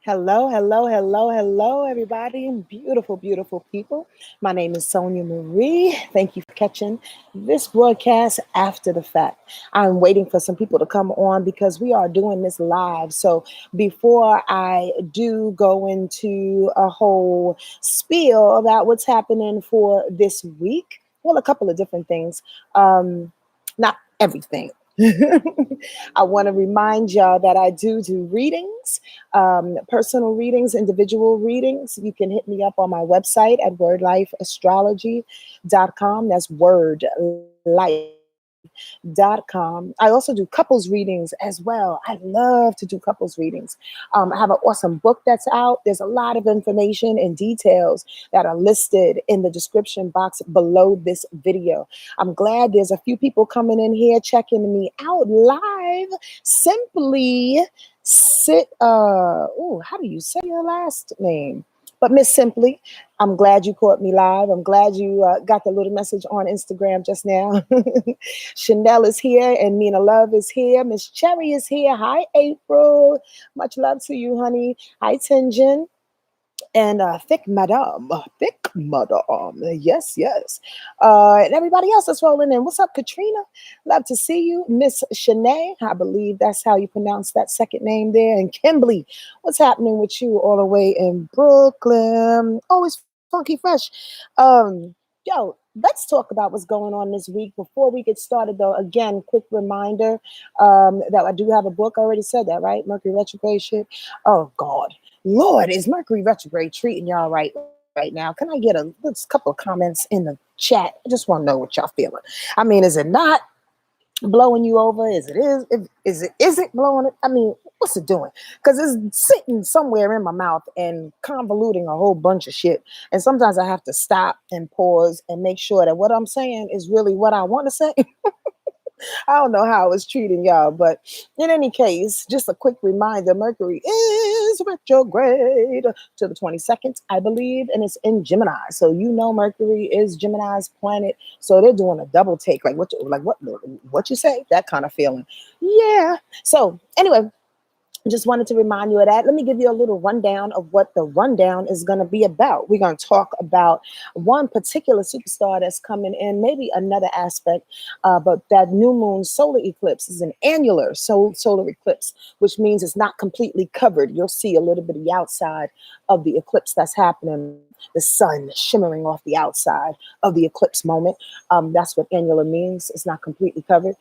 Hello, hello, hello, hello, everybody. Beautiful, beautiful people. My name is Sonia Marie. Thank you for catching this broadcast after the fact. I'm waiting for some people to come on because we are doing this live. So before I do go into a whole spiel about what's happening for this week, well, a couple of different things. Not everything. I want to remind y'all that I do readings, personal readings, individual readings. You can hit me up on my website at WordlifeAstrologyBusiness.com. That's wordlife.com. I also do couples readings as well. I love to do couples readings. I have an awesome book that's out. There's a lot of information and details that are listed in the description box below this video. I'm glad there's a few people coming in here checking me out live. Simply sit, how do you say your last name? But Miss Simply, I'm glad you caught me live. I'm glad you got the little message on Instagram just now. Chanel is here and Nina Love is here. Miss Cherry is here. Hi, April. Much love to you, honey. Hi, Tinjin. And thick madam, yes, yes. And everybody else that's rolling in. What's up, Katrina? Love to see you. Miss Shanae, I believe that's how you pronounce that second name there. And Kimberly, what's happening with you all the way in Brooklyn? Always funky fresh. Yo, let's talk about what's going on this week. Before we get started, though, again, quick reminder that I do have a book. I already said that, right? Mercury retrograde shit. Oh, God. Lord, is Mercury retrograde treating y'all right now? Can I get a couple of comments in the chat? I just want to know what y'all feeling. I mean, is it not blowing you over? Is it blowing it? I mean, what's it doing? Because it's sitting somewhere in my mouth and convoluting a whole bunch of shit. And sometimes I have to stop and pause and make sure that what I'm saying is really what I want to say. I don't know how it's treating y'all, but in any case, just a quick reminder, Mercury is retrograde to the 22nd, I believe, and it's in Gemini. So you know Mercury is Gemini's planet. So they're doing a double take, like what you say? That kind of feeling. Yeah. So anyway, just wanted to remind you of that. Let me give you a little rundown of what the rundown is going to be about. We're going to talk about one particular superstar that's coming in, maybe another aspect, but that new moon solar eclipse is an annular solar eclipse, which means it's not completely covered. You'll see a little bit of the outside of the eclipse that's happening, the sun shimmering off the outside of the eclipse moment. That's what annular means. It's not completely covered.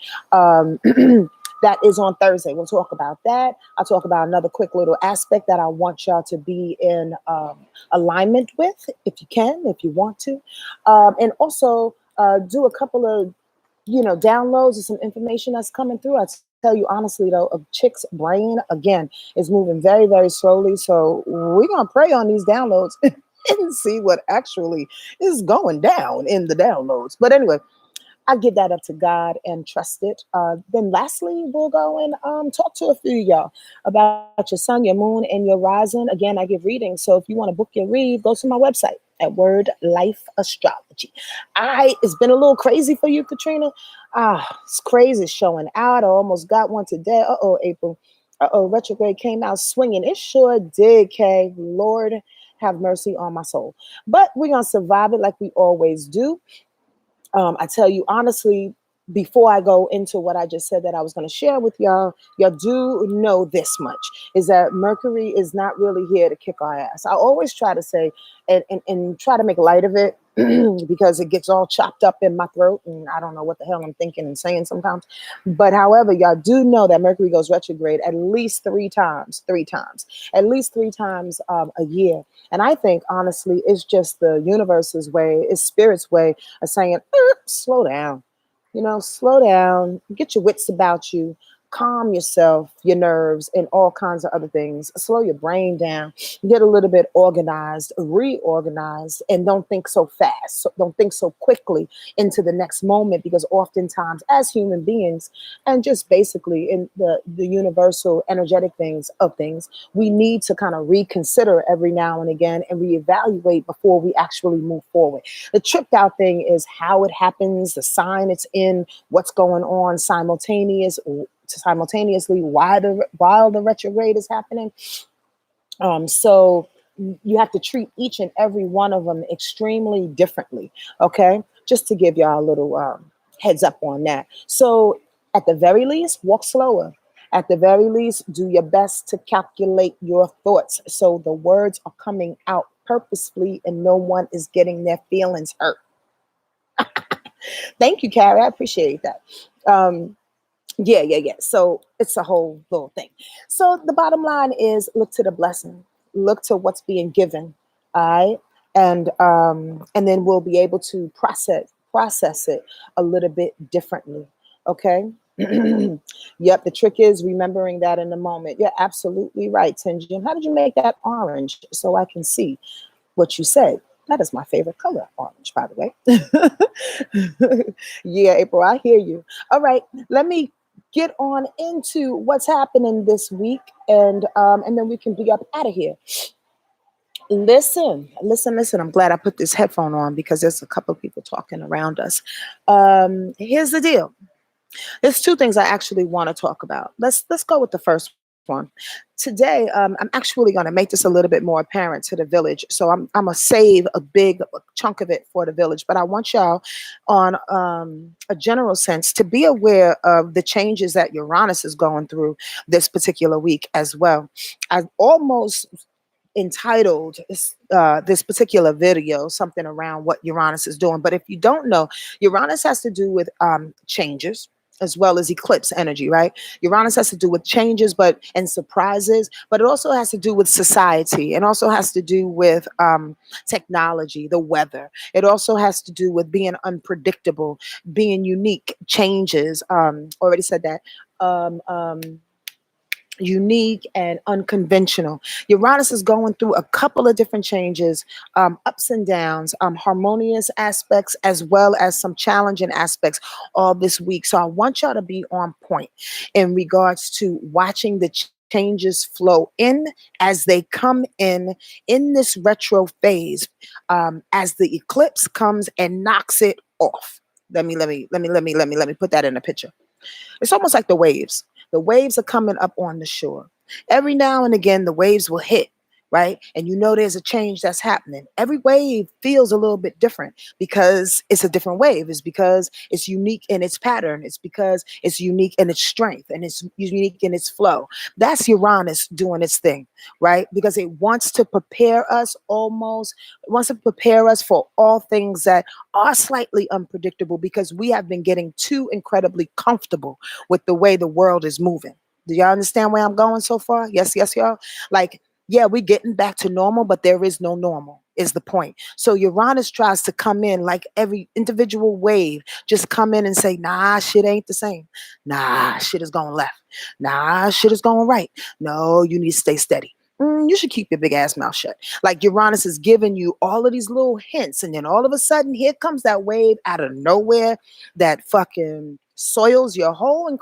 That is on Thursday. We'll talk about that. I'll talk about another quick little aspect that I want y'all to be in alignment with, if you can, if you want to. And also do a couple of, downloads of some information that's coming through. I tell you honestly, though, a chick's brain, again, is moving very, very slowly. So we're going to pray on these downloads and see what actually is going down in the downloads. But anyway, I give that up to God and trust it. Then lastly, we'll go and talk to a few of y'all about your sun, your moon, and your rising. Again, I give readings. So if you want to book your read, go to my website at Word Life Astrology. It's been a little crazy for you, Katrina. It's crazy showing out. I almost got one today. April. Retrograde came out swinging. It sure did, Kay. Lord have mercy on my soul. But we're going to survive it like we always do. I tell you honestly, before I go into what I just said that I was going to share with y'all do know this much, is that Mercury is not really here to kick our ass. I always try to say and try to make light of it because it gets all chopped up in my throat and I don't know what the hell I'm thinking and saying sometimes. But however, y'all do know that Mercury goes retrograde at least three times, at least three times a year. And I think, honestly, it's just the universe's way, it's spirit's way of saying, slow down, slow down, get your wits about you, calm yourself, your nerves, and all kinds of other things. Slow your brain down, get a little bit organized, reorganized, and don't think so fast. Don't think so quickly into the next moment, because oftentimes as human beings, and just basically in the universal energetic things, we need to kind of reconsider every now and again and reevaluate before we actually move forward. The tripped out thing is how it happens, the sign it's in, what's going on simultaneously while the retrograde is happening. So you have to treat each and every one of them extremely differently. Okay, just to give y'all a little heads up on that. So at the very least, walk slower. At the very least, do your best to calculate your thoughts so the words are coming out purposefully and no one is getting their feelings hurt. Thank you, Carrie. I appreciate that. Um, yeah. So it's a whole little thing. So the bottom line is look to the blessing, look to what's being given. All right. And then we'll be able to process it a little bit differently. Okay. Yep, the trick is remembering that in the moment. You're absolutely right, Tinjin. How did you make that orange so I can see what you said? That is my favorite color, orange, by the way. Yeah, April, I hear you. All right, let me get on into what's happening this week, and then we can be up out of here. Listen. I'm glad I put this headphone on because there's a couple of people talking around us. Here's the deal. There's two things I actually want to talk about. Let's go with the first one. Today, I'm actually going to make this a little bit more apparent to the village. So I'm gonna save a big chunk of it for the village, but I want y'all, on a general sense, to be aware of the changes that Uranus is going through this particular week as well. I almost entitled this particular video something around what Uranus is doing. But if you don't know, Uranus has to do with changes as well as eclipse energy, right? Uranus has to do with changes, but and surprises, but it also has to do with society, and also has to do with technology, the weather. It also has to do with being unpredictable, being unique, changes. Already said that. Unique and unconventional. Uranus is going through a couple of different changes, ups and downs, harmonious aspects as well as some challenging aspects all this week. So I want y'all to be on point in regards to watching the changes flow in as they come in this retro phase, as the eclipse comes and knocks it off. Let me put that in a picture. It's almost like the waves. The waves are coming up on the shore. Every now and again, the waves will hit, right? And you know there's a change that's happening. Every wave feels a little bit different because it's a different wave. It's because it's unique in its pattern. It's because it's unique in its strength and it's unique in its flow. That's Uranus doing its thing, right? Because it wants to prepare us it wants to prepare us for all things that are slightly unpredictable because we have been getting too incredibly comfortable with the way the world is moving. Do y'all understand where I'm going so far? Yes, y'all. Like, yeah, we're getting back to normal, but there is no normal, is the point. So Uranus tries to come in like every individual wave, just come in and say, nah, shit ain't the same. Nah, shit is going left. Nah, shit is going right. No, you need to stay steady. You should keep your big ass mouth shut. Like Uranus is giving you all of these little hints, and then all of a sudden, here comes that wave out of nowhere that fucking soils your whole in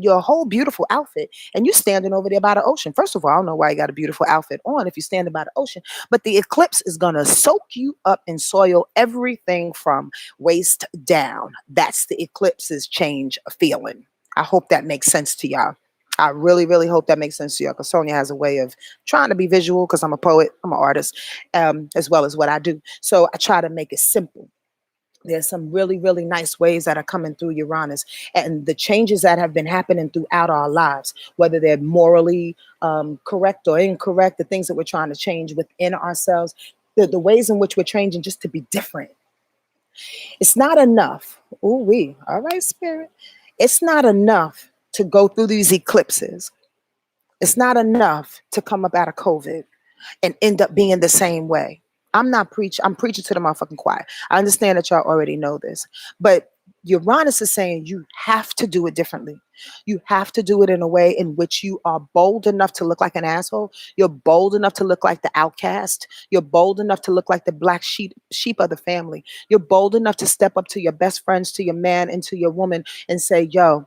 your whole beautiful outfit, and you standing over there by the ocean. First of all, I don't know why you got a beautiful outfit on if you're standing by the ocean, but the eclipse is gonna soak you up and soil everything from waist down. That's the eclipse's change feeling. I hope that makes sense to y'all. I really, really hope that makes sense to you because Sonia has a way of trying to be visual because I'm a poet, I'm an artist, as well as what I do. So I try to make it simple. There's some really, really nice ways that are coming through Uranus and the changes that have been happening throughout our lives, whether they're morally correct or incorrect, the things that we're trying to change within ourselves, the ways in which we're changing just to be different. It's not enough. All right, spirit. It's not enough to go through these eclipses. It's not enough to come up out of COVID and end up being the same way. I'm preaching to the motherfucking choir. I understand that y'all already know this, but Uranus is saying you have to do it differently. You have to do it in a way in which you are bold enough to look like an asshole. You're bold enough to look like the outcast. You're bold enough to look like the black sheep of the family. You're bold enough to step up to your best friends, to your man, and to your woman and say, yo,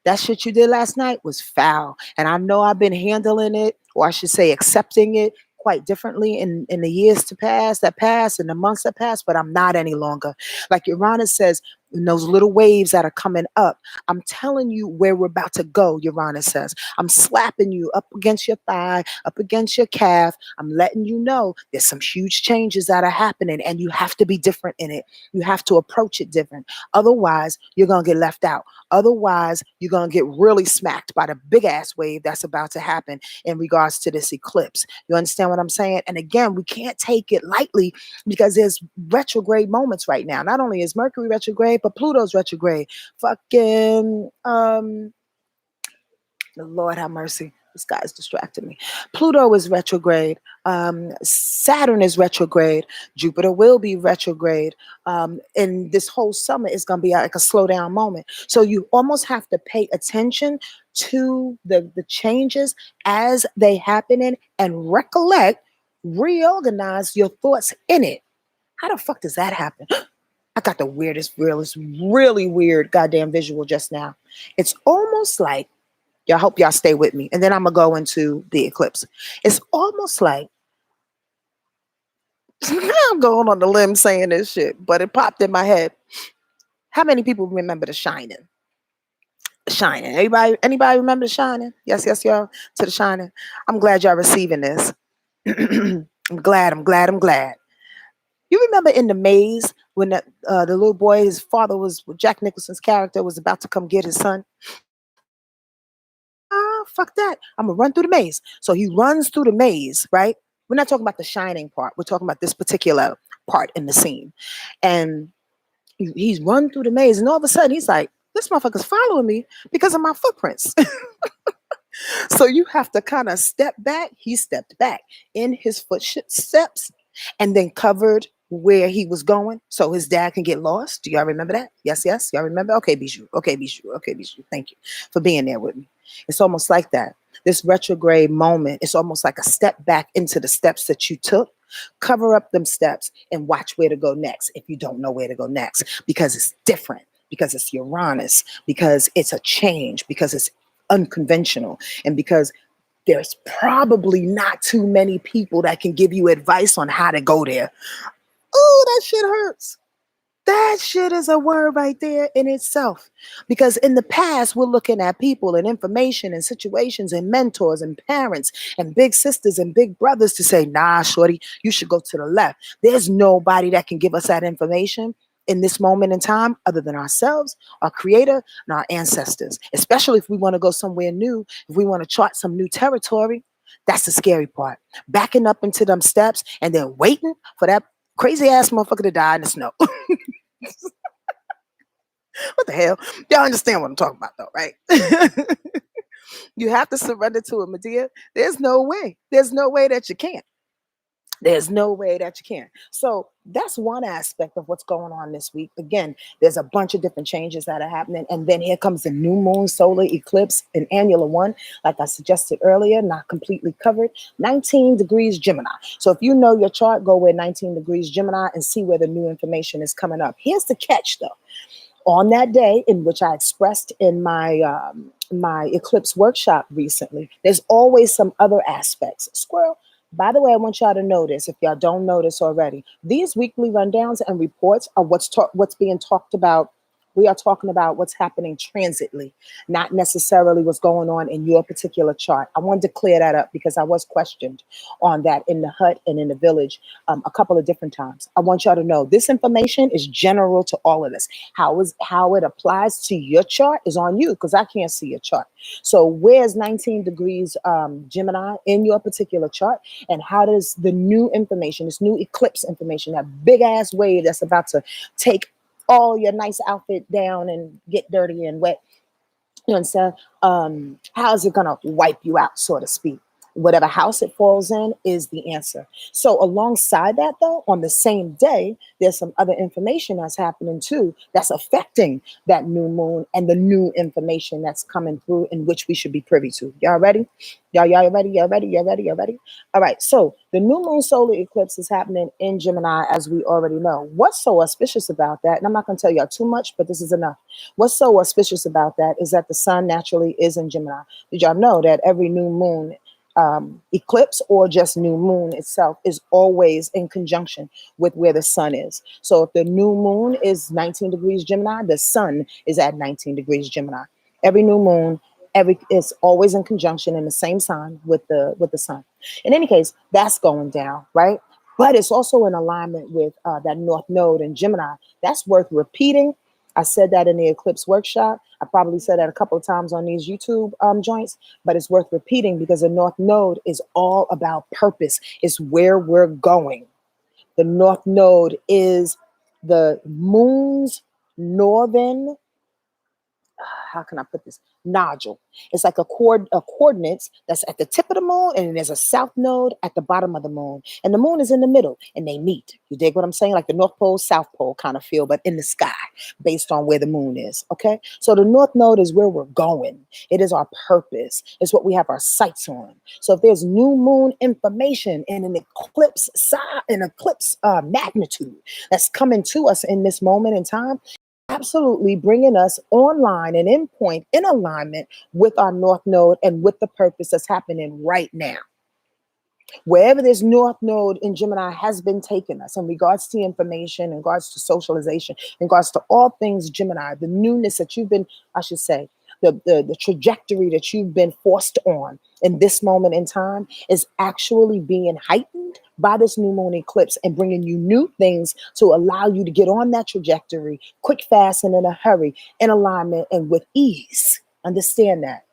that shit you did last night was foul. And I know I've been handling it, or I should say accepting it quite differently in the years to pass that pass and the months that pass, but I'm not any longer. Like Uranus says, and those little waves that are coming up. I'm telling you where we're about to go, Uranus says. I'm slapping you up against your thigh, up against your calf. I'm letting you know there's some huge changes that are happening, and you have to be different in it. You have to approach it different. Otherwise, you're going to get left out. Otherwise, you're going to get really smacked by the big ass wave that's about to happen in regards to this eclipse. You understand what I'm saying? And again, we can't take it lightly because there's retrograde moments right now. Not only is Mercury retrograde, but Pluto's retrograde. Fucking the Lord have mercy. This guy's distracting me. Pluto is retrograde. Saturn is retrograde. Jupiter will be retrograde. And this whole summer is going to be like a slow down moment. So you almost have to pay attention to the changes as they happen and recollect, reorganize your thoughts in it. How the fuck does that happen? I got the realest, really weird goddamn visual just now. It's almost like, y'all hope y'all stay with me. And then I'm going to go into the eclipse. It's almost like, I'm going on the limb saying this shit, but it popped in my head. How many people remember The Shining? Shining. Anybody remember The Shining? Yes, y'all. To The Shining. I'm glad y'all receiving this. I'm glad. You remember in The Maze when the little boy, his father was, Jack Nicholson's character was about to come get his son? Fuck that. I'm gonna run through the maze. So he runs through the maze, right? We're not talking about the shining part. We're talking about this particular part in the scene. And he's run through the maze, and all of a sudden he's like, this motherfucker's following me because of my footprints. So you have to kind of step back. He stepped back in his footsteps and then covered where he was going so his dad can get lost. Do y'all remember that? Yes. Y'all remember? Okay, Bijou. Thank you for being there with me. It's almost like that. This retrograde moment, it's almost like a step back into the steps that you took. Cover up them steps and watch where to go next if you don't know where to go next, because it's different, because it's Uranus, because it's a change, because it's unconventional, and because there's probably not too many people that can give you advice on how to go there. Oh, that shit hurts. That shit is a word right there in itself. Because in the past, we're looking at people and information and situations and mentors and parents and big sisters and big brothers to say, nah, shorty, you should go to the left. There's nobody that can give us that information in this moment in time other than ourselves, our creator, and our ancestors. Especially if we want to go somewhere new, if we want to chart some new territory. That's the scary part. Backing up into them steps and then waiting for that crazy ass motherfucker to die in the snow. What the hell? Y'all understand what I'm talking about though, right? You have to surrender to it, Medea. There's no way that you can't. There's no way that you can. So that's one aspect of what's going on this week. Again, there's a bunch of different changes that are happening. And then here comes the new moon solar eclipse, an annular one, like I suggested earlier, not completely covered, 19 degrees Gemini. So if you know your chart, go with 19 degrees Gemini and see where the new information is coming up. Here's the catch though. On that day in which I expressed in my my eclipse workshop recently, there's always some other aspects. Squirrel. By the way, I want y'all to know this, if y'all don't know this already. These weekly rundowns and reports are what's being talked about. We are talking about what's happening transitly, not necessarily what's going on in your particular chart. I wanted to clear that up because I was questioned on that in the hut and in the village a couple of different times. I want y'all to know this information is general to all of us. How it applies to your chart is on you, because I can't see your chart. So where's 19 degrees Gemini in your particular chart? And how does the new information, this new eclipse information, that big ass wave that's about to take all your nice outfit down and get dirty and wet, you know what I'm saying? How's it gonna wipe you out, so to speak? Whatever house it falls in is the answer. So alongside that though, on the same day, there's some other information that's happening too, that's affecting that new moon and the new information that's coming through, in which we should be privy to. Y'all ready? Y'all ready? All right, so the new moon solar eclipse is happening in Gemini, as we already know. What's so auspicious about that, and I'm not going to tell y'all too much, but this is enough. What's so auspicious about that is that the sun naturally is in Gemini. Did y'all know that every new moon eclipse or just new moon itself is always in conjunction with where the sun is. So if the new moon is 19 degrees Gemini, the sun is at 19 degrees Gemini. Every new moon, every it's always in conjunction in the same sign with the sun. In any case, that's going down, right? But it's also in alignment with that North Node in Gemini. That's worth repeating. I said that in the eclipse workshop. I probably said that a couple of times on these YouTube joints, but it's worth repeating because the North Node is all about purpose. It's where we're going. The North Node is the moon's northern, how can I put this? Nodule. It's like a coordinates that's at the tip of the moon, and then there's a south node at the bottom of the moon, and the moon is in the middle, and they meet. You dig what I'm saying? Like the North Pole, South Pole kind of feel, but in the sky, based on where the moon is. Okay, so the North Node is where we're going. It is our purpose. It's what we have our sights on. So if there's new moon information and an eclipse magnitude that's coming to us in this moment in time, absolutely bringing us online and in point in alignment with our North Node and with the purpose that's happening right now. Wherever this North Node in Gemini has been taking us in regards to information, in regards to socialization, in regards to all things Gemini, the newness that you've been, I should say, the trajectory that you've been forced on in this moment in time is actually being heightened by this new moon eclipse and bringing you new things to allow you to get on that trajectory quick, fast, and in a hurry, in alignment and with ease. Understand that.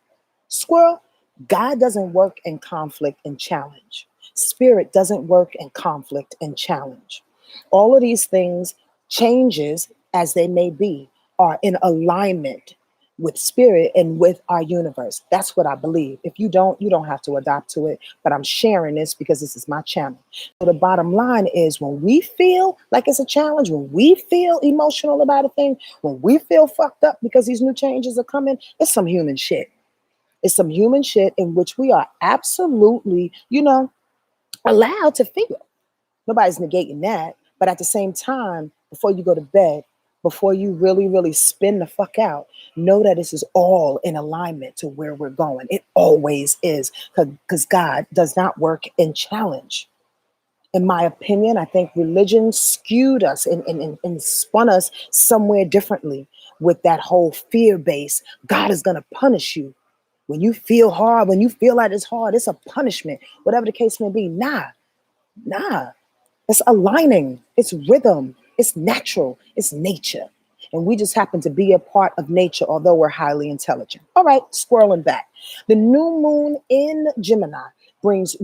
Squirrel, God doesn't work in conflict and challenge. Spirit doesn't work in conflict and challenge. All of these things, changes as they may be, are in alignment with spirit and with our universe. That's what I believe. If you don't, you don't have to adopt to it. But I'm sharing this because this is my channel. So the bottom line is when we feel like it's a challenge, when we feel emotional about a thing, when we feel fucked up because these new changes are coming, it's some human shit. It's some human shit in which we are absolutely, allowed to feel. Nobody's negating that. But at the same time, before you go to bed, before you really, really spin the fuck out, know that this is all in alignment to where we're going. It always is, because God does not work in challenge. In my opinion, I think religion skewed us and spun us somewhere differently with that whole fear base. God is going to punish you. When you feel hard, when you feel like it's hard, it's a punishment, whatever the case may be. Nah. It's aligning, it's rhythm, it's natural, it's nature. And we just happen to be a part of nature, although we're highly intelligent. All right, squirreling back. The new moon in Gemini brings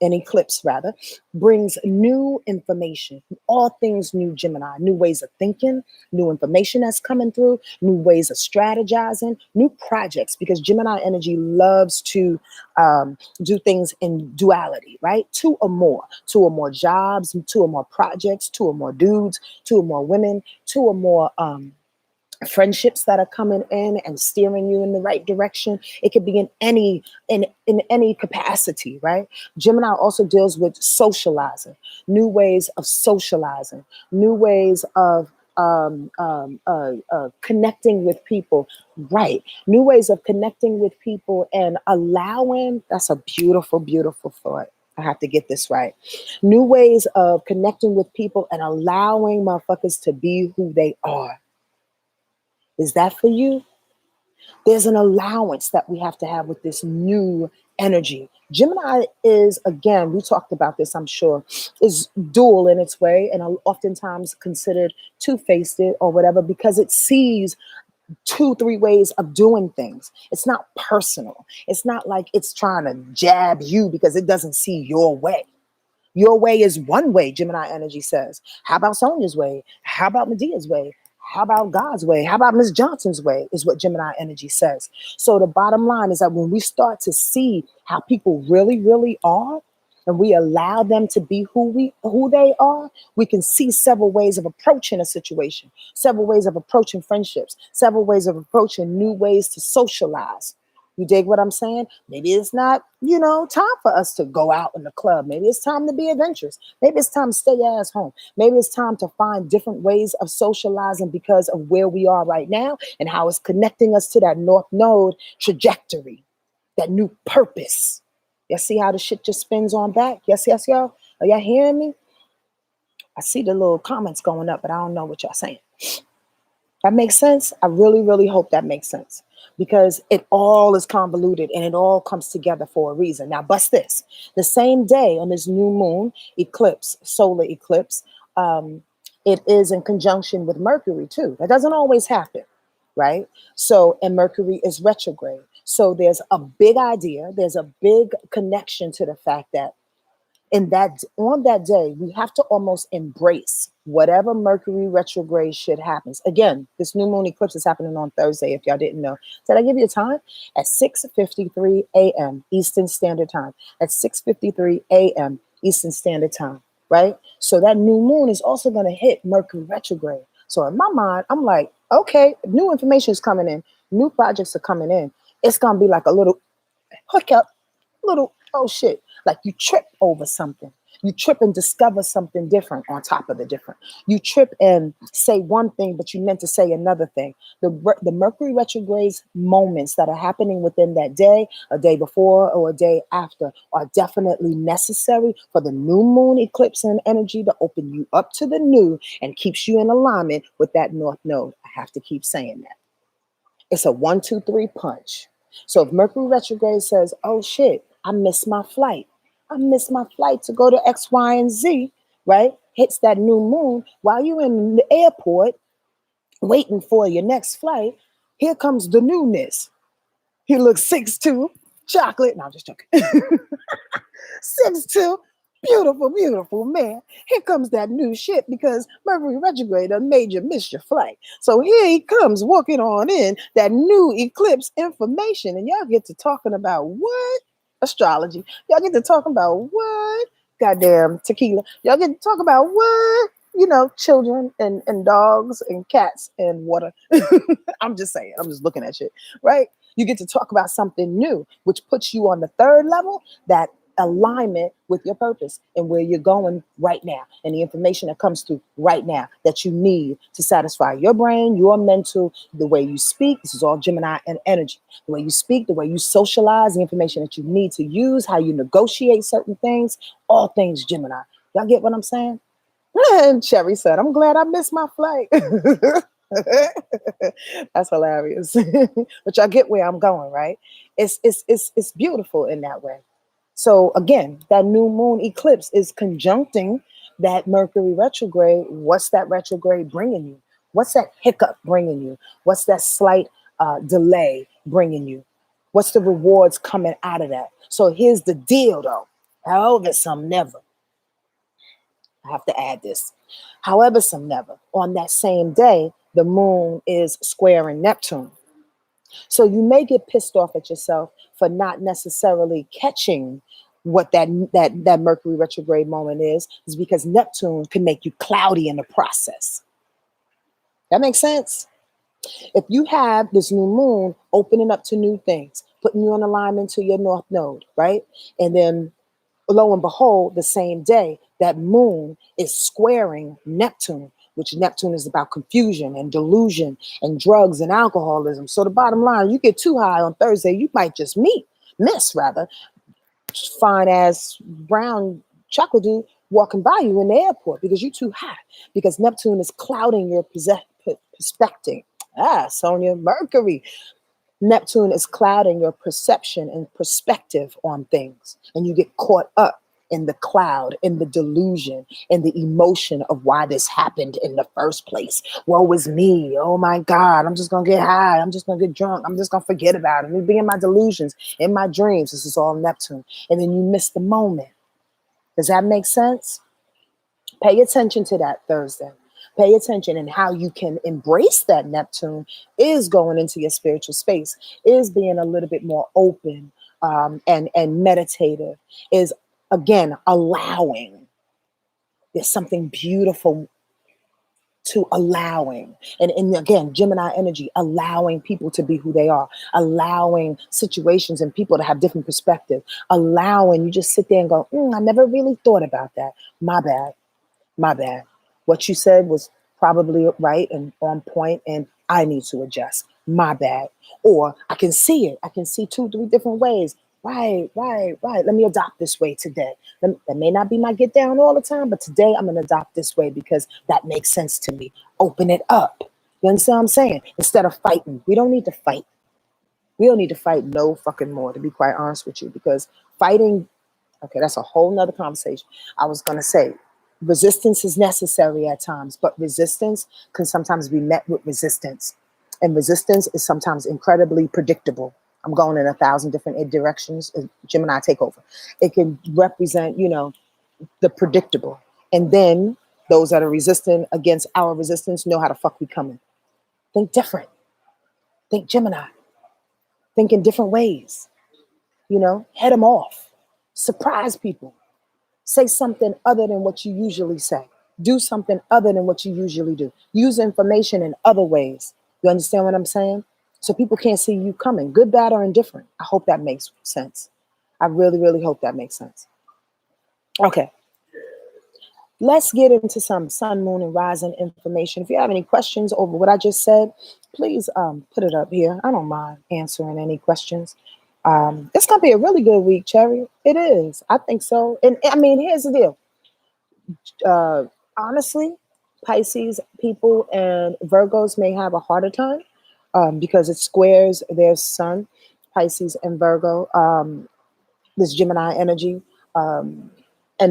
an eclipse rather, brings new information, all things new Gemini, new ways of thinking, new information that's coming through, new ways of strategizing, new projects, because Gemini energy loves to do things in duality, right? Two or more jobs, two or more projects, two or more dudes, two or more women, two or more friendships that are coming in and steering you in the right direction. It could be in any capacity, right? Gemini also deals with socializing, new ways of socializing, new ways of connecting with people, right? New ways of connecting with people and allowing, that's a beautiful, beautiful thought. I have to get this right. New ways of connecting with people and allowing motherfuckers to be who they are. Is that for you? There's an allowance that we have to have with this new energy. Gemini is, again, we talked about this, I'm sure, is dual in its way and oftentimes considered two-faced or whatever because it sees 2-3 ways of doing things. It's not personal. It's not like it's trying to jab you because it doesn't see your way. Your way is one way, Gemini energy says. How about Sonia's way? How about Medea's way? How about God's way? How about Miss Johnson's way is what Gemini energy says. So the bottom line is that when we start to see how people really, really are, and we allow them to be who they are, we can see several ways of approaching a situation, several ways of approaching friendships, several ways of approaching new ways to socialize. You dig what I'm saying? Maybe it's not, time for us to go out in the club. Maybe it's time to be adventurous. Maybe it's time to stay ass home. Maybe it's time to find different ways of socializing because of where we are right now and how it's connecting us to that North Node trajectory, that new purpose. You see how the shit just spins on back? Yes, yes, y'all. Are y'all hearing me? I see the little comments going up, but I don't know what y'all saying. That makes sense. I really, really hope that makes sense because it all is convoluted and it all comes together for a reason. Now, bust this. The same day on this new moon eclipse, solar eclipse, um, it is in conjunction with Mercury too. That doesn't always happen, right? So, and Mercury is retrograde. So there's a big idea, there's a big connection to the fact that in that on that day we have to almost embrace whatever Mercury retrograde shit happens. Again, this new moon eclipse is happening on Thursday, if y'all didn't know. Did I give you a time? At 6:53 a.m. Eastern Standard Time. At 6:53 a.m. Eastern Standard Time, right? So that new moon is also going to hit Mercury retrograde. So in my mind, I'm like, okay, new information is coming in, new projects are coming in. It's going to be like a little hook up, little, oh shit, like you trip over something. You trip and discover something different on top of the different. You trip and say one thing, but you meant to say another thing. The Mercury retrogrades moments that are happening within that day, a day before or a day after, are definitely necessary for the new moon eclipse and energy to open you up to the new and keeps you in alignment with that North Node. I have to keep saying that. It's a 1, 2, 3 punch. So if Mercury retrograde says, oh shit, I missed my flight. I missed my flight to go to X, Y, and Z, right? Hits that new moon while you're in the airport waiting for your next flight. Here comes the newness. He looks 6'2", chocolate. No, I'm just joking. 6'2", beautiful, beautiful man. Here comes that new shit because Mercury retrograde done made you miss your flight. So here he comes walking on in that new eclipse information. And y'all get to talking about what? Astrology. Y'all get to talking about what? Goddamn tequila. Y'all get to talk about what? You know, children and dogs and cats and water. I'm just saying, I'm just looking at shit, right? You get to talk about something new, which puts you on the third level, that alignment with your purpose and where you're going right now and the information that comes through right now that you need to satisfy your brain, your mental, the way you speak. This is all Gemini and energy. The way you speak, the way you socialize, the information that you need to use, how you negotiate certain things, all things Gemini. Y'all get what I'm saying? And Cherry said, I'm glad I missed my flight. That's hilarious. But y'all get where I'm going, right? It's beautiful in that way. So again, that new moon eclipse is conjuncting that Mercury retrograde. What's that retrograde bringing you? What's that hiccup bringing you? What's that slight delay bringing you? What's the rewards coming out of that? So here's the deal, though. However, some never. I have to add this. However, some never. On that same day, the moon is squaring Neptune. So you may get pissed off at yourself for not necessarily catching what that Mercury retrograde moment is because Neptune can make you cloudy in the process. That makes sense? If you have this new moon opening up to new things, putting you in alignment to your North Node, right? And then lo and behold, the same day, that moon is squaring Neptune, which Neptune is about confusion and delusion and drugs and alcoholism. So the bottom line, you get too high on Thursday, you might just miss rather, fine as brown chocolate dude walking by you in the airport because you're too high, because Neptune is clouding your perspective. Sonia, Mercury. Neptune is clouding your perception and perspective on things, and you get caught up in the cloud, in the delusion, in the emotion of why this happened in the first place. Woe is me. Oh my God, I'm just gonna get high. I'm just gonna get drunk. I'm just gonna forget about it. Me be in my delusions, in my dreams. This is all Neptune. And then you miss the moment. Does that make sense? Pay attention to that Thursday. Pay attention, and how you can embrace that Neptune is going into your spiritual space, is being a little bit more open and meditative, is again allowing. There's something beautiful to allowing. And again, Gemini energy, allowing people to be who they are, allowing situations and people to have different perspectives, allowing you just sit there and go, I never really thought about that. My bad. My bad. What you said was probably right and on point, and I need to adjust. My bad. Or I can see it. I can see 2, 3 different ways. Right, right, right. Let me adopt this way today. That may not be my get down all the time, but today I'm going to adopt this way because that makes sense to me. Open it up. You understand what I'm saying? Instead of fighting, we don't need to fight. We don't need to fight no fucking more, to be quite honest with you, because fighting, okay, that's a whole nother conversation. I was going to say resistance is necessary at times, but resistance can sometimes be met with resistance. And resistance is sometimes incredibly predictable. I'm going in 1,000 different directions. Gemini take over. It can represent, the predictable. And then those that are resistant against our resistance know how the fuck we coming. Think different. Think Gemini. Think in different ways. Head them off. Surprise people. Say something other than what you usually say. Do something other than what you usually do. Use information in other ways. You understand what I'm saying? So people can't see you coming, good, bad, or indifferent. I hope that makes sense. I really, really hope that makes sense. Okay. Let's get into some sun, moon, and rising information. If you have any questions over what I just said, please put it up here. I don't mind answering any questions. It's going to be a really good week, Cherry. It is. I think so. And I mean, here's the deal. Honestly, Pisces people and Virgos may have a harder time because it squares their sun, Pisces and Virgo, this Gemini energy. And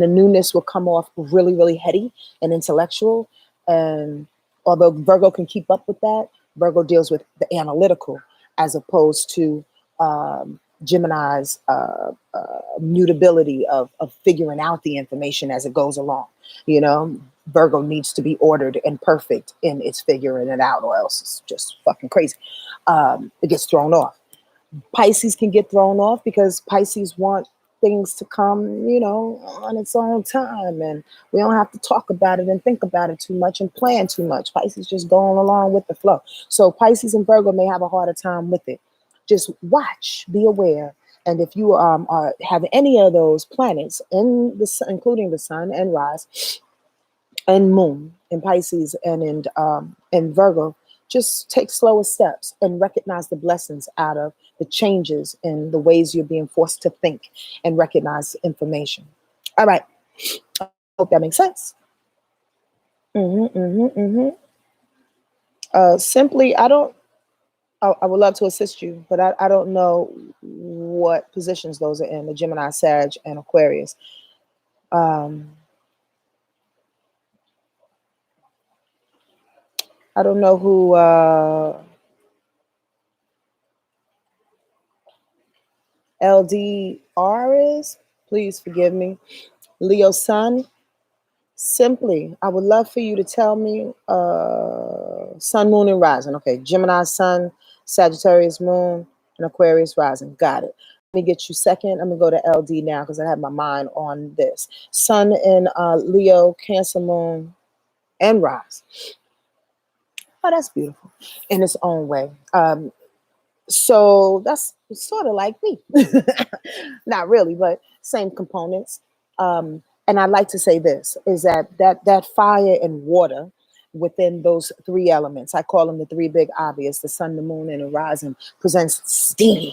the newness will come off really, really heady and intellectual. And although Virgo can keep up with that, Virgo deals with the analytical as opposed to Gemini's mutability of figuring out the information as it goes along. Virgo needs to be ordered and perfect in its figuring it out, or else it's just fucking crazy. It gets thrown off. Pisces can get thrown off because Pisces want things to come, on its own time. And we don't have to talk about it and think about it too much and plan too much. Pisces just going along with the flow. So Pisces and Virgo may have a harder time with it. Just watch, be aware. And if you have any of those planets in the sun, including the sun and rise and moon in Pisces and in Virgo, just take slower steps and recognize the blessings out of the changes in the ways you're being forced to think and recognize information. All right. I hope that makes sense. Simply, I would love to assist you, but I don't know what positions those are in, the Gemini, Sag, and Aquarius. I don't know who LDR is. Please forgive me. Leo Sun. Simply, I would love for you to tell me sun, moon, and rising. Okay, Gemini sun, Sagittarius moon, and Aquarius rising. Got it. Let me get you second. I'm going to go to LD now because I have my mind on this. Sun in Leo, Cancer moon, and rise. Oh, that's beautiful in its own way. So that's sort of like me. Not really, but same components. And I'd like to say this is that fire and water within those three elements, I call them the three big obvious, the sun, the moon, and the rising, presents steam.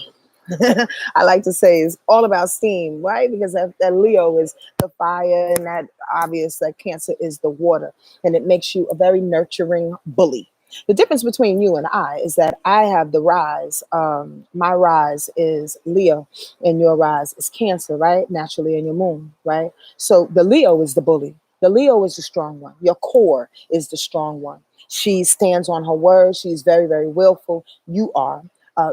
I like to say it's all about steam, right? Because that Leo is the fire, and that obvious, that Cancer is the water, and it makes you a very nurturing bully. The difference between you and I is that I have the rise. My rise is Leo, and your rise is Cancer, right? Naturally, in your moon, right? So the Leo is the bully. The Leo is the strong one. Your core is the strong one. She stands on her word. She's very, very willful. You are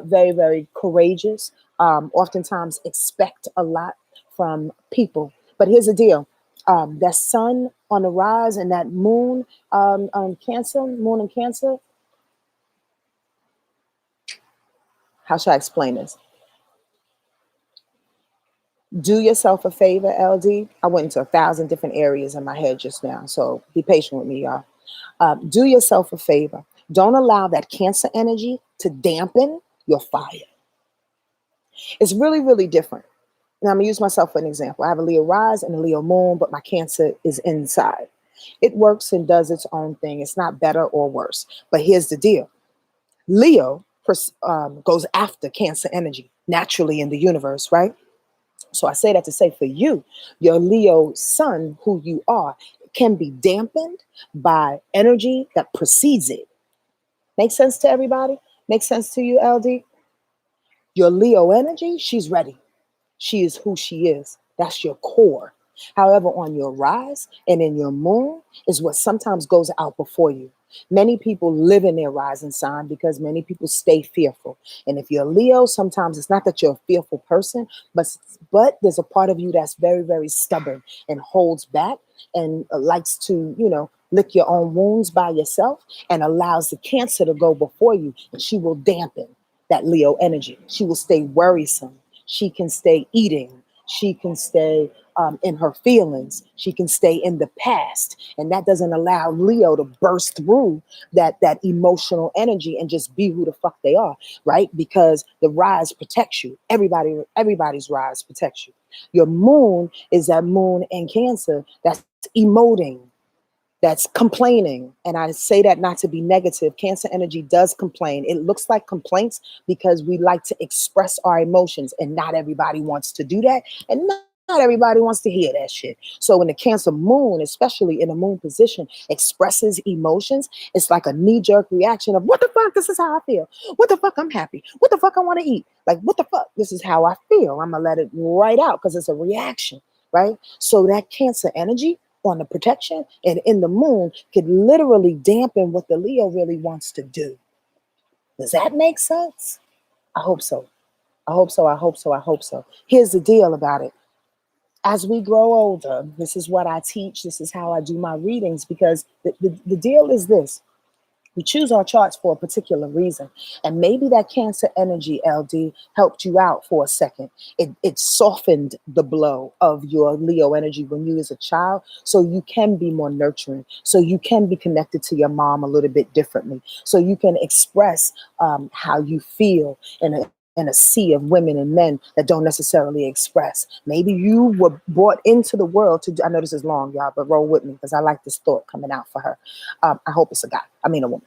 very, very courageous. Oftentimes expect a lot from people. But here's the deal. That sun on the rise and that moon Cancer, moon and Cancer. How should I explain this? Do yourself a favor, LD. I went into 1,000 different areas in my head just now, so be patient with me, y'all. Do yourself a favor. Don't allow that Cancer energy to dampen your fire. It's really, really different. Now, I'm going to use myself for an example. I have a Leo rise and a Leo moon, but my Cancer is inside. It works and does its own thing. It's not better or worse. But here's the deal. Leo goes after Cancer energy. naturally in the universe, right? So I say that to say for you, your Leo sun, who you are, can be dampened by energy that precedes it. Make sense to everybody? Make sense to you, LD? Your Leo energy, she's ready. She is who she is. That's your core. However, on your rise and in your moon is what sometimes goes out before you. Many people live in their rising sign because many people stay fearful. And if you're Leo, sometimes it's not that you're a fearful person, but there's a part of you that's very, very stubborn and holds back and likes to, lick your own wounds by yourself and allows the Cancer to go before you. And she will dampen that Leo energy. She will stay worrisome. She can stay eating. She can stay in her feelings. She can stay in the past. And that doesn't allow Leo to burst through that emotional energy and just be who the fuck they are, right? Because the rise protects you. Everybody's rise protects you. Your moon is that moon in Cancer that's emoting, that's complaining. And I say that not to be negative. Cancer energy does complain. It looks like complaints because we like to express our emotions, and not everybody wants to do that. And not everybody wants to hear that shit. So when the Cancer moon, especially in a moon position, expresses emotions, it's like a knee-jerk reaction of, what the fuck? This is how I feel. What the fuck? I'm happy. What the fuck? I want to eat. Like, what the fuck? This is how I feel. I'm going to let it right out because it's a reaction, right? So that Cancer energy on the protection and in the moon could literally dampen what the Leo really wants to do. Does that make sense? I hope so. I hope so. I hope so. I hope so. Here's the deal about it. As we grow older, this is what I teach. This is how I do my readings, because the deal is this. We choose our charts for a particular reason. And maybe that Cancer energy, LD, helped you out for a second. It softened the blow of your Leo energy when you was a child, so you can be more nurturing, so you can be connected to your mom a little bit differently, so you can express how you feel in a sea of women and men that don't necessarily express. Maybe you were brought into the world to, I know this is long, y'all, but roll with me because I like this thought coming out for her. I hope it's a guy. I mean, a woman.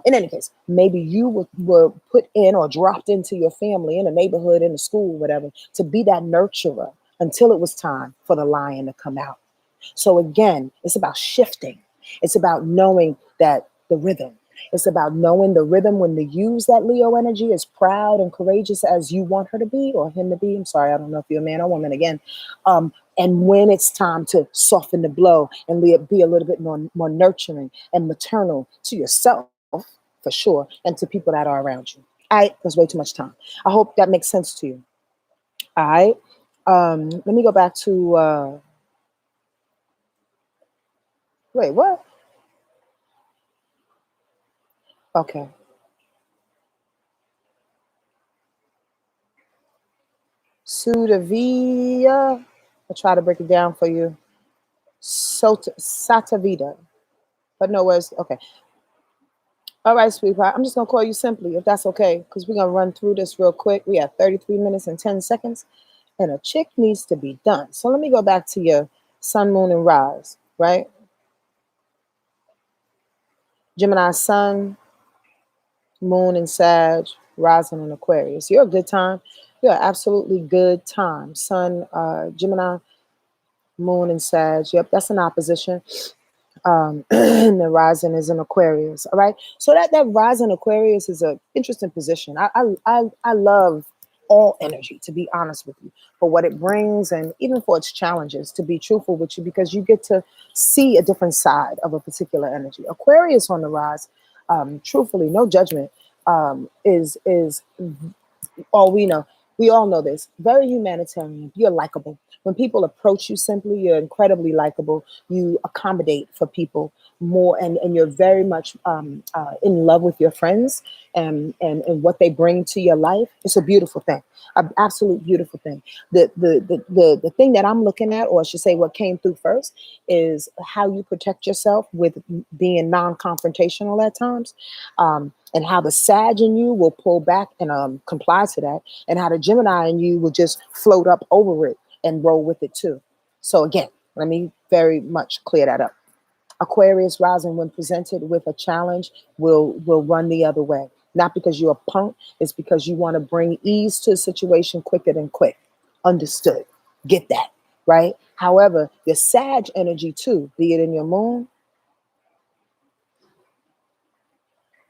In any case, maybe you were put in or dropped into your family, in a neighborhood, in a school, whatever, to be that nurturer until it was time for the lion to come out. So again, it's about shifting. It's about knowing that the rhythm. It's about knowing the rhythm when to use that Leo energy, as proud and courageous as you want her to be or him to be. I'm sorry, I don't know if you're a man or woman again. And when it's time to soften the blow and be a little bit more nurturing and maternal to yourself, for sure, and to people that are around you. All right, that's way too much time. I hope that makes sense to you. All right. Let me go back to wait, what? Okay. Sudavia. I'll try to break it down for you. Satavida. But no words. Okay. All right, sweetheart. I'm just gonna call you simply, if that's okay, because we're gonna run through this real quick. We have 33 minutes and 10 seconds, and a chick needs to be done. So let me go back to your sun, moon, and rise, right? Gemini sun, moon in Sag, rising in Aquarius. You're a good time. You're an absolutely good time. Sun, Gemini, moon in Sag. Yep, that's an opposition. And the rising is in Aquarius. All right. So that rising Aquarius is an interesting position. I love all energy, to be honest with you, for what it brings and even for its challenges, to be truthful with you, because you get to see a different side of a particular energy. Aquarius on the rise, truthfully, no judgment, is all we know. We all know this. Very humanitarian. You're likable. When people approach you simply, you're incredibly likable. You accommodate for people more, and you're very much in love with your friends and what they bring to your life. It's a beautiful thing, an absolute beautiful thing. The thing that I'm looking at, or I should say what came through first, is how you protect yourself with being non-confrontational at times. And how the Sag in you will pull back and comply to that, and how the Gemini in you will just float up over it and roll with it too. So again, let me very much clear that up. Aquarius rising, when presented with a challenge, will run the other way. Not because you're a punk, it's because you want to bring ease to a situation quicker than quick. Understood. Get that, right? However, your Sag energy too, be it in your moon.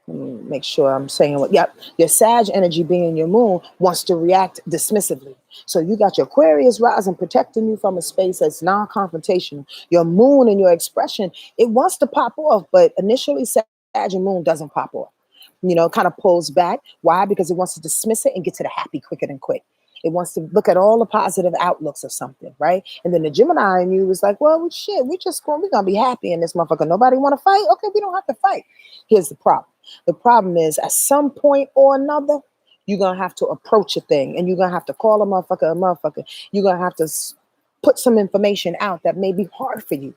Let me make sure I'm saying what, yep. Your Sag energy being your moon wants to react dismissively. So you got your Aquarius rising protecting you from a space that's non-confrontational. Your moon and your expression, it wants to pop off, but initially Sag and moon doesn't pop off. Kind of pulls back. Why? Because it wants to dismiss it and get to the happy quicker than quick. It wants to look at all the positive outlooks of something, right? And then the Gemini in you is like, well, shit, we're gonna be happy in this motherfucker. Nobody want to fight? Okay, we don't have to fight. Here's the problem. The problem is at some point or another, you're gonna have to approach a thing and you're gonna have to call a motherfucker. You're gonna have to put some information out that may be hard for you.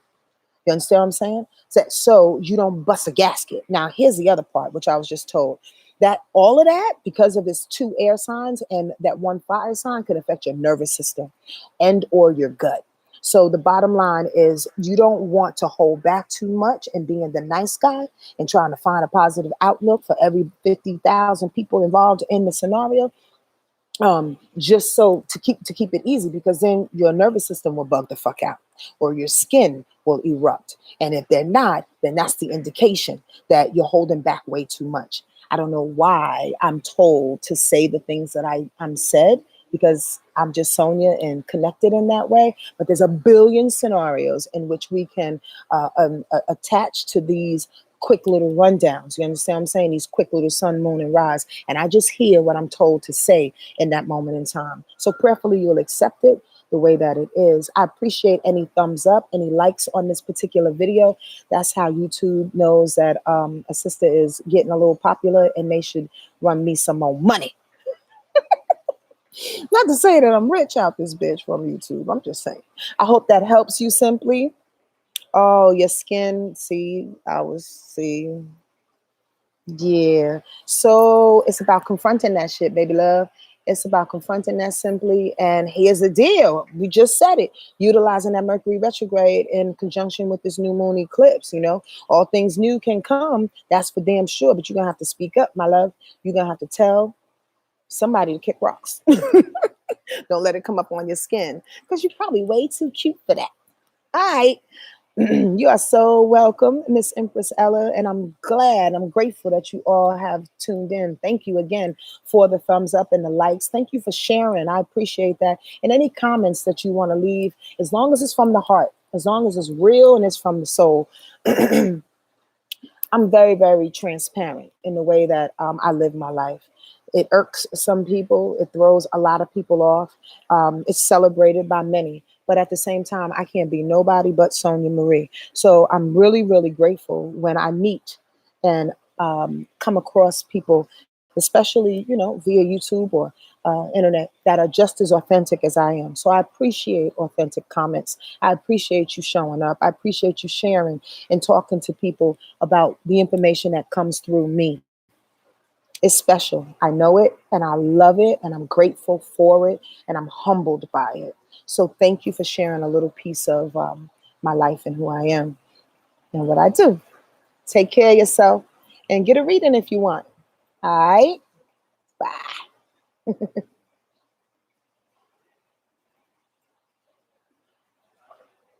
You understand what I'm saying? So you don't bust a gasket. Now, here's the other part, which I was just told that all of that, because of this 2 air signs and that 1 fire sign, could affect your nervous system and or your gut. So the bottom line is you don't want to hold back too much and being the nice guy and trying to find a positive outlook for every 50,000 people involved in the scenario. Just so to keep it easy, because then your nervous system will bug the fuck out or your skin will erupt. And if they're not, then that's the indication that you're holding back way too much. I don't know why I'm told to say the things that I'm said, because I'm just Sonia and connected in that way. But there's a billion scenarios in which we can attach to these quick little rundowns. You understand what I'm saying? These quick little sun, moon, and rise. And I just hear what I'm told to say in that moment in time. So prayerfully, you'll accept it the way that it is. I appreciate any thumbs up, any likes on this particular video. That's how YouTube knows that a sister is getting a little popular and they should run me some more money. Not to say that I'm rich out this bitch from YouTube. I'm just saying. I hope that helps you simply. Oh, your skin. See. Yeah. So it's about confronting that shit, baby love. It's about confronting that simply. And here's the deal. We just said it. Utilizing that Mercury retrograde in conjunction with this new moon eclipse, all things new can come. That's for damn sure. But you're going to have to speak up, my love. You're going to have to tell somebody to kick rocks. Don't let it come up on your skin because you're probably way too cute for that. All right. You are so welcome, Miss Empress Ella, and I'm grateful that you all have tuned in. Thank you again for the thumbs up and the likes. Thank you for sharing. I appreciate that. And any comments that you want to leave, as long as it's from the heart, as long as it's real and it's from the soul. I'm very, very transparent in the way that I live my life. It irks some people. It throws a lot of people off. It's celebrated by many. But at the same time, I can't be nobody but Sonia Marie. So I'm really, really grateful when I meet and come across people, especially, via YouTube or internet, that are just as authentic as I am. So I appreciate authentic comments. I appreciate you showing up. I appreciate you sharing and talking to people about the information that comes through me. It's special. I know it and I love it and I'm grateful for it and I'm humbled by it. So thank you for sharing a little piece of my life and who I am and what I do. Take care of yourself and get a reading if you want. All right. Bye.